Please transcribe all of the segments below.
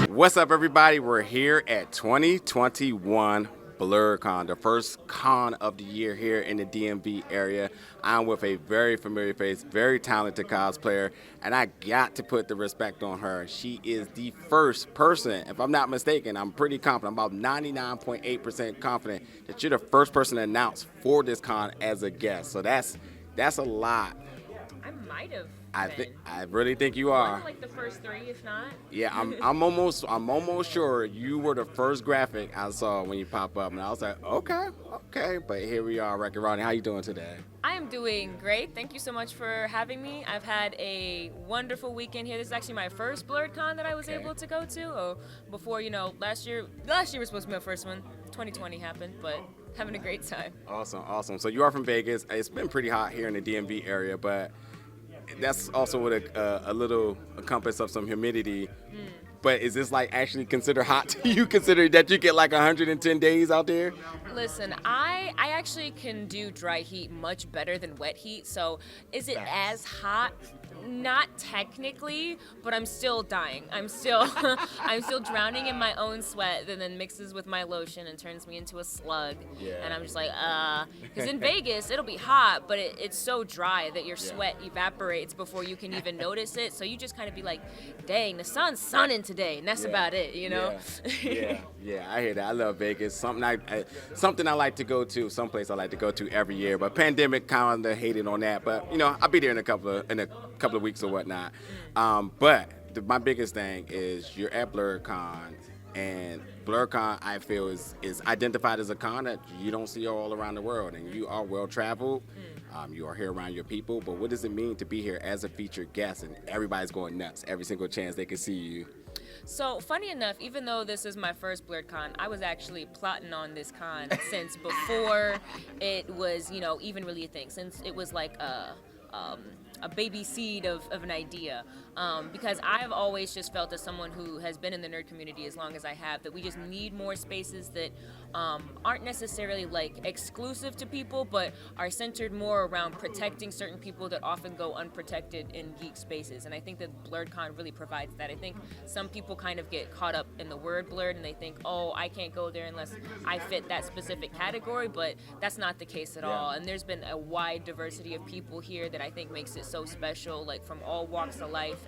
What's up, everybody? We're here at 2021 Blerdcon, the first con of the year here in the DMV area. I'm with a very familiar face, very talented cosplayer, and I got to put the respect on her. She is the first person, if I'm not mistaken, I'm pretty confident, I'm about 99.8% confident that you're the first person announced for this con as a guest. So that's a lot. I might have. I really think you are. Like the first three, if not. Yeah, I'm almost sure you were the first graphic I saw when you pop up, and I was like, okay. But here we are, Ronnie. How you doing today? I am doing great. Thank you so much for having me. I've had a wonderful weekend here. This is actually my first Blerdcon that I was able to go to. Before, last year was supposed to be my first one. 2020 happened, but having a great time. Awesome. So you are from Vegas. It's been pretty hot here in the DMV area, but that's also with a little compass of some humidity. But is this like actually considered hot? You consider that you get like 110 days out there? Listen, I actually can do dry heat much better than wet heat. So is it as hot? Not technically, but I'm still dying. I'm still drowning in my own sweat that then mixes with my lotion and turns me into a slug. Yeah. And I'm just like, because in Vegas, it'll be hot, but it's so dry that your sweat evaporates before you can even notice it. So you just kind of be like, dang, the sun's sunning today, and that's about it, Yeah, I hear that. I love Vegas. Something I like to go to, someplace I like to go to every year. But pandemic kind of hated on that. But I'll be there in a couple of weeks or whatnot. But my biggest thing is you're at Blerdcon, and Blerdcon I feel is identified as a con that you don't see all around the world, and you are well traveled. You are here around your people, but what does it mean to be here as a featured guest and everybody's going nuts every single chance they can see you? So, funny enough, even though this is my first Blerdcon, I was actually plotting on this con since before it was, even really a thing, since it was like a baby seed of an idea, because I've always just felt, as someone who has been in the nerd community as long as I have, that we just need more spaces that aren't necessarily like exclusive to people, but are centered more around protecting certain people that often go unprotected in geek spaces. And I think that Blerdcon really provides that. I think some people kind of get caught up in the word blurred and they think, oh, I can't go there unless I fit that specific category, but that's not the case at all. And there's been a wide diversity of people here that I think makes it so special, like from all walks of life.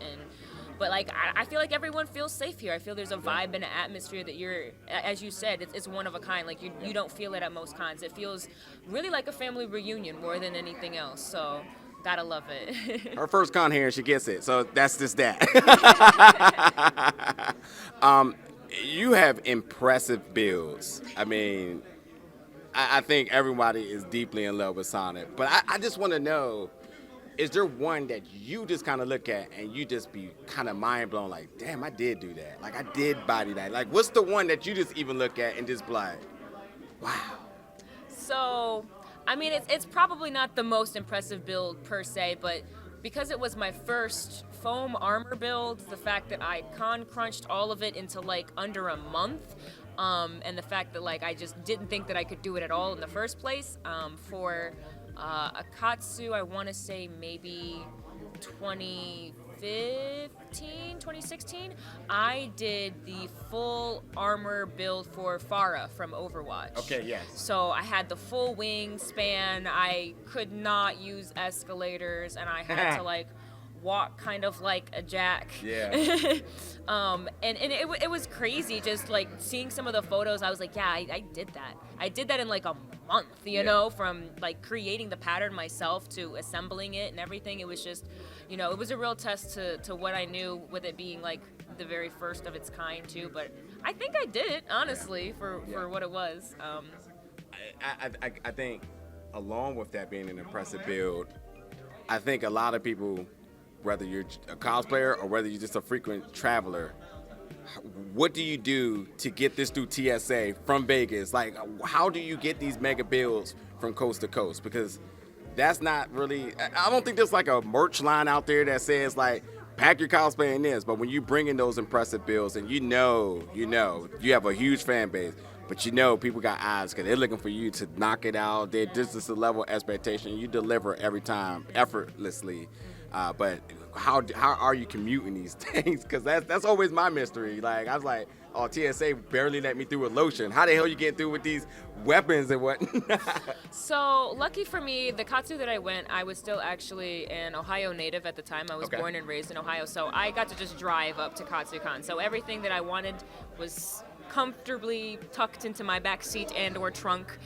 But like I feel like everyone feels safe here. I feel there's a vibe and an atmosphere that you're, as you said, it's one of a kind. Like you don't feel it at most cons. It feels really like a family reunion more than anything else. So gotta love it. Her first con here, she gets it. So that's just that. You have impressive builds. I mean, I think everybody is deeply in love with Sonic. But I just want to know, is there one that you just kind of look at and you just be kind of mind blown, like, damn, I did do that. Like, I did body that. Like, what's the one that you just even look at and just be like, wow? So, I mean, it's probably not the most impressive build per se, but because it was my first foam armor build, the fact that I crunched all of it into like under a month, and the fact that like I just didn't think that I could do it at all in the first place, for Akatsu, I want to say maybe 2016, I did the full armor build for Pharah from Overwatch. Okay, yes. So I had the full wingspan, I could not use escalators, and I had to like walk kind of like a jack. Yeah. And it was crazy just like seeing some of the photos. I was like, yeah, I did that. I did that in like a month, you know, from like creating the pattern myself to assembling it and everything. It was just, it was a real test to what I knew, with it being like the very first of its kind too. But I think I did it, honestly, for what it was. I think along with that being an impressive build, I think a lot of people, whether you're a cosplayer or whether you're just a frequent traveler, what do you do to get this through TSA from Vegas? Like, how do you get these mega builds from coast to coast? Because that's not really, I don't think there's like a merch line out there that says like, pack your cosplay in this. But when you bring in those impressive builds and you have a huge fan base, But you know, people got eyes because they're looking for you to knock it out. This is the level of expectation. You deliver every time effortlessly. But how are you commuting these things? Because that's always my mystery. Like, I was like, oh, TSA barely let me through with lotion. How the hell you getting through with these weapons and what? So lucky for me, the Katsu that I went, I was still actually an Ohio native at the time. I was born and raised in Ohio, so I got to just drive up to KatsuCon. So everything that I wanted was comfortably tucked into my back seat and or trunk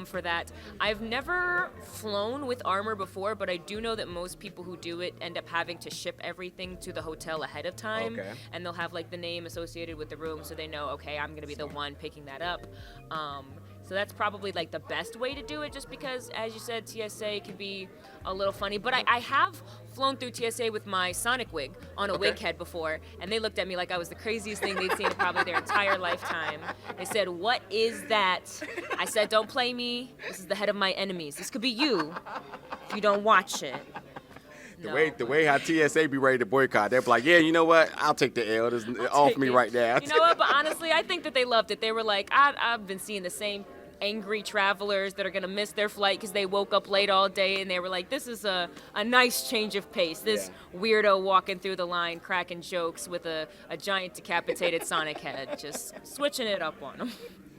for that. I've never flown with armor before, but I do know that most people who do it end up having to ship everything to the hotel ahead of time, and they'll have like the name associated with the room, so they know, okay, I'm gonna be the one picking that up. So that's probably like the best way to do it, just because, as you said, TSA can be a little funny. But I have flown through TSA with my Sonic wig on a wig head before, and they looked at me like I was the craziest thing they'd seen in probably their entire lifetime. They said, "What is that?" I said, "Don't play me. This is the head of my enemies. This could be you if you don't watch it." The way how TSA be ready to boycott, they're like, yeah, you know what? I'll take the L. This off me right now. You know what? But honestly, I think that they loved it. They were like, I've been seeing the same angry travelers that are going to miss their flight because they woke up late all day, and they were like, this is a nice change of pace. This weirdo walking through the line cracking jokes with a giant decapitated Sonic head, just switching it up on them.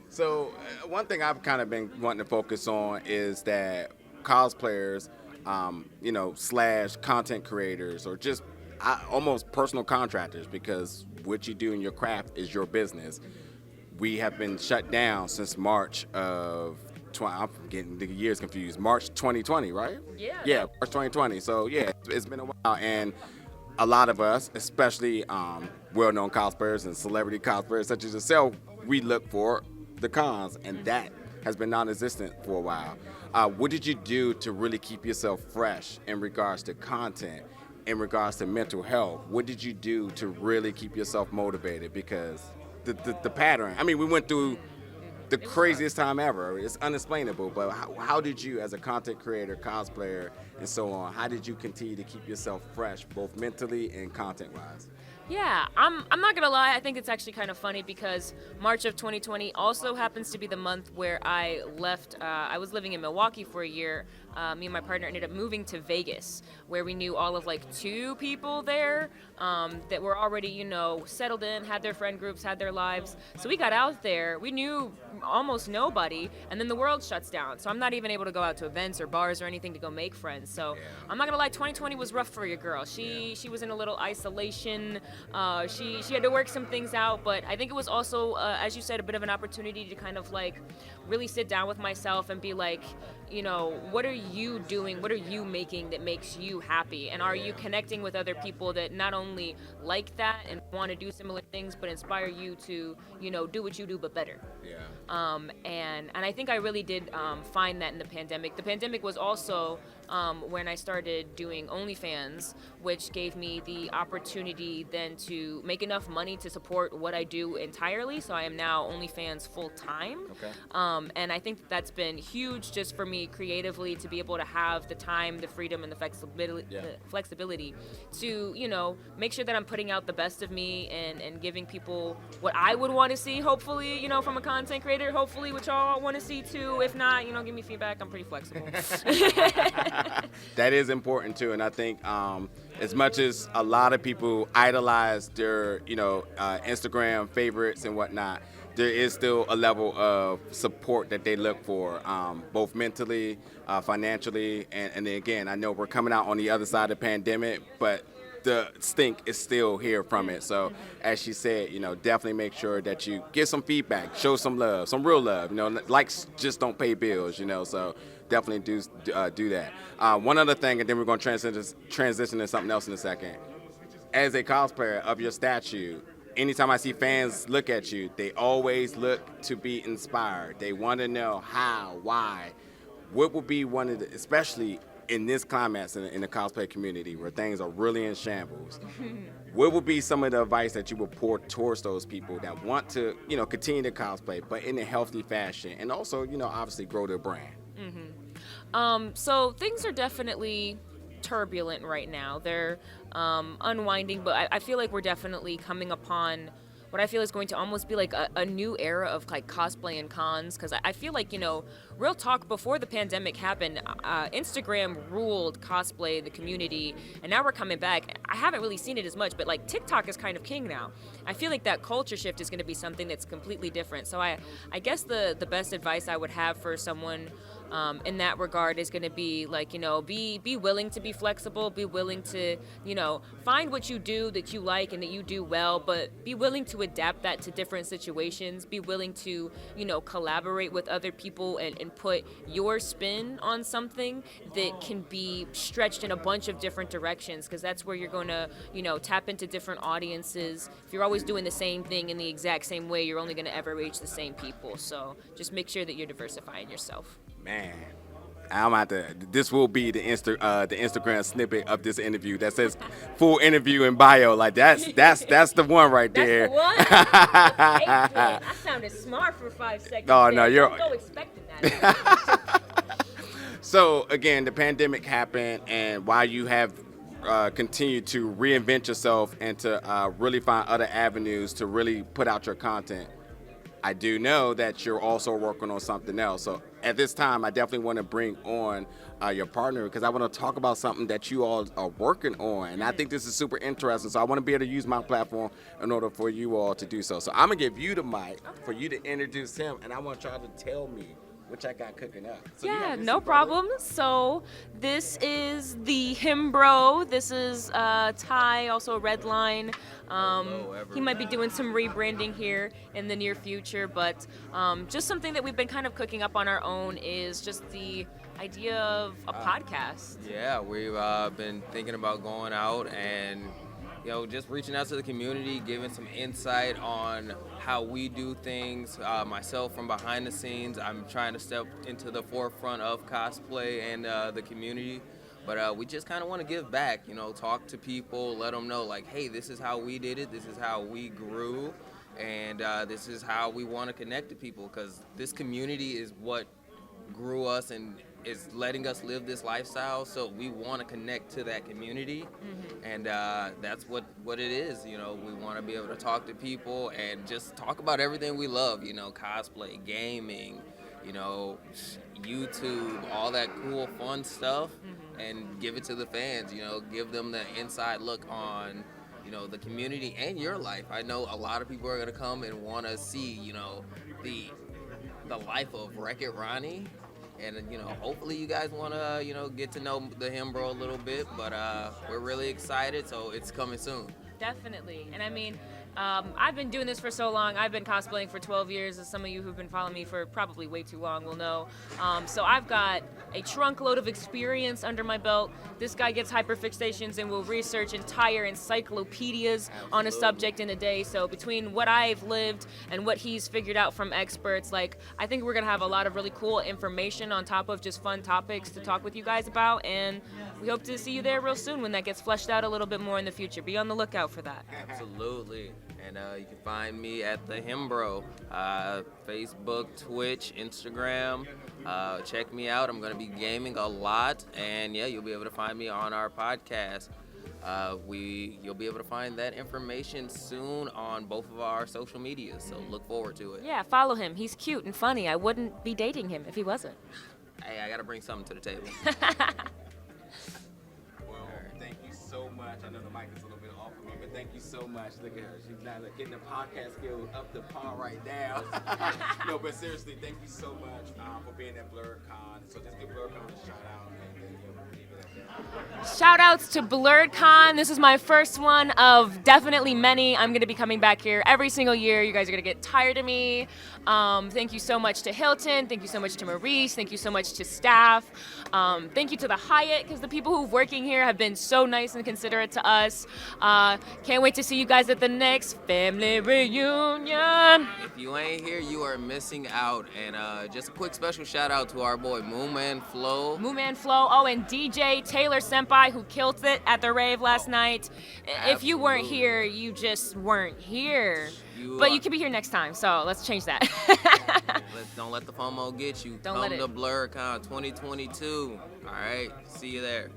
So one thing I've kind of been wanting to focus on is that cosplayers, slash content creators, or just almost personal contractors, because what you do in your craft is your business. We have been shut down since March of, I'm getting the years confused, March 2020, right? Yeah, March 2020. So yeah, it's been a while, and a lot of us, especially well-known cosplayers and celebrity cosplayers such as yourself, we look for the cons, and that has been non-existent for a while. What did you do to really keep yourself fresh in regards to content, in regards to mental health? What did you do to really keep yourself motivated? Because the pattern, I mean, we went through the craziest time ever. It's unexplainable, but how did you, as a content creator, cosplayer, and so on, how did you continue to keep yourself fresh, both mentally and content-wise? Yeah, I'm not gonna lie, I think it's actually kind of funny because March of 2020 also happens to be the month where I left. I was living in Milwaukee for a year. Me and my partner ended up moving to Vegas, where we knew all of like 2 people there that were already, settled in, had their friend groups, had their lives. So we got out there, we knew almost nobody, and then the world shuts down. So I'm not even able to go out to events or bars or anything to go make friends. So I'm not gonna lie, 2020 was rough for your girl. She was in a little isolation. She had to work some things out, but I think it was also, as you said, a bit of an opportunity to kind of like really sit down with myself and be like, what are you doing? What are you making that makes you happy? And are you connecting with other people that not only like that and want to do similar things, but inspire you to, do what you do, but better? And I think I really did find that in the pandemic. The pandemic was also when I started doing OnlyFans, which gave me the opportunity then to make enough money to support what I do entirely. So I am now OnlyFans full time. And I think that's been huge just for me creatively, to be able to have the time, the freedom, and the flexibility to, make sure that I'm putting out the best of me and giving people what I would want to see, hopefully, from a content creator, hopefully what y'all want to see too. If not, give me feedback. I'm pretty flexible. That is important too, and I think as much as a lot of people idolize their, Instagram favorites and whatnot, there is still a level of support that they look for, both mentally, financially, and again, I know we're coming out on the other side of the pandemic, but the stink is still here from it. So as she said, definitely make sure that you give some feedback, show some love, some real love. Likes just don't pay bills, so definitely do that. One other thing, and then we're going to transition to something else in a second. As a cosplayer of your statue, anytime I see fans look at you, they always look to be inspired. They want to know how, why. What would be one of the, especially in this climate in the cosplay community where things are really in shambles, what would be some of the advice that you would pour towards those people that want to, continue to cosplay, but in a healthy fashion, and also, obviously grow their brand? So things are definitely turbulent right now. They're unwinding, but I feel like we're definitely coming upon what I feel is going to almost be like a new era of like cosplay and cons, because I feel like, real talk, before the pandemic happened, Instagram ruled cosplay, the community, and now we're coming back. I haven't really seen it as much, but like TikTok is kind of king now. I feel like that culture shift is going to be something that's completely different. So I guess the best advice I would have for someone in that regard is going to be like, be willing to be flexible, be willing to, find what you do that you like and that you do well, but be willing to adapt that to different situations, be willing to, collaborate with other people and put your spin on something that can be stretched in a bunch of different directions, because that's where you're going to, tap into different audiences. If you're always doing the same thing in the exact same way, you're only going to ever reach the same people. So just make sure that you're diversifying yourself. Man, I'm out to. This will be the Instagram snippet of this interview that says full interview and bio. Like that's the one right there. That's the one. I sounded smart for 5 seconds. Oh no, you're. Don't go expecting that. So again, the pandemic happened, and while you have continued to reinvent yourself and to really find other avenues to really put out your content, I do know that you're also working on something else. So at this time, I definitely want to bring on your partner, because I want to talk about something that you all are working on. And I think this is super interesting. So I want to be able to use my platform in order for you all to do so. So I'm going to give you the mic for you to introduce him. And I want y'all to tell me what I got cooking up. So yeah, no problem. So this is the Himbro. This is Ty, also Redline. He might be doing some rebranding here in the near future, but just something that we've been kind of cooking up on our own is just the idea of a podcast. Yeah, we've been thinking about going out and just reaching out to the community, giving some insight on how we do things. Myself, from behind the scenes, I'm trying to step into the forefront of cosplay and the community. But we just kind of want to give back, talk to people, let them know, like, hey, this is how we did it, this is how we grew, and this is how we want to connect to people, because this community is what grew us and is letting us live this lifestyle, so we want to connect to that community. And that's what it is. We want to be able to talk to people and just talk about everything we love, cosplay, gaming, YouTube, all that cool fun stuff, and give it to the fans, give them the inside look on the community and your life. I know a lot of people are going to come and want to see the life of Wreck-It Ronnie. And, hopefully you guys want to, get to know the Himbro a little bit, but we're really excited, so it's coming soon. Definitely. And I mean, I've been doing this for so long. I've been cosplaying for 12 years, as some of you who've been following me for probably way too long will know. So I've got a trunk load of experience under my belt. This guy gets hyperfixations and will research entire encyclopedias on a subject in a day. So between what I've lived and what he's figured out from experts, I think we're going to have a lot of really cool information on top of just fun topics to talk with you guys about. And we hope to see you there real soon when that gets fleshed out a little bit more in the future. Be on the lookout for that. Absolutely. And you can find me at the Himbro, Facebook, Twitch, Instagram. Check me out. I'm going to be gaming a lot. And yeah, you'll be able to find me on our podcast. You'll be able to find that information soon on both of our social medias. So look forward to it. Yeah, follow him. He's cute and funny. I wouldn't be dating him if he wasn't. Hey, I got to bring something to the table. Well, thank you so much. I know the mic is a little bit off of me, but thank you so much. Look at her. She's now getting the podcast skills up to par right now. No, but seriously, thank you so much for being at Blerdcon. So just give Blerdcon a shout out. Shout outs to Blerdcon. This is my first one of definitely many. I'm going to be coming back here every single year. You guys are going to get tired of me. Thank you so much to Hilton. Thank you so much to Maurice. Thank you so much to staff. Thank you to the Hyatt, because the people who are working here have been so nice and considerate to us. Can't wait to see you guys at the next family reunion. If you ain't here, you are missing out. And just a quick special shout out to our boy Mooman Flo. Mooman Flo. Oh, and DJ Taylor Senpai, who killed it at the rave last night. Absolutely. If you weren't here, you just weren't here. But you can be here next time, so let's change that. Don't let the FOMO get you. Don't Come let it. to Blerdcon 2022. All right, see you there.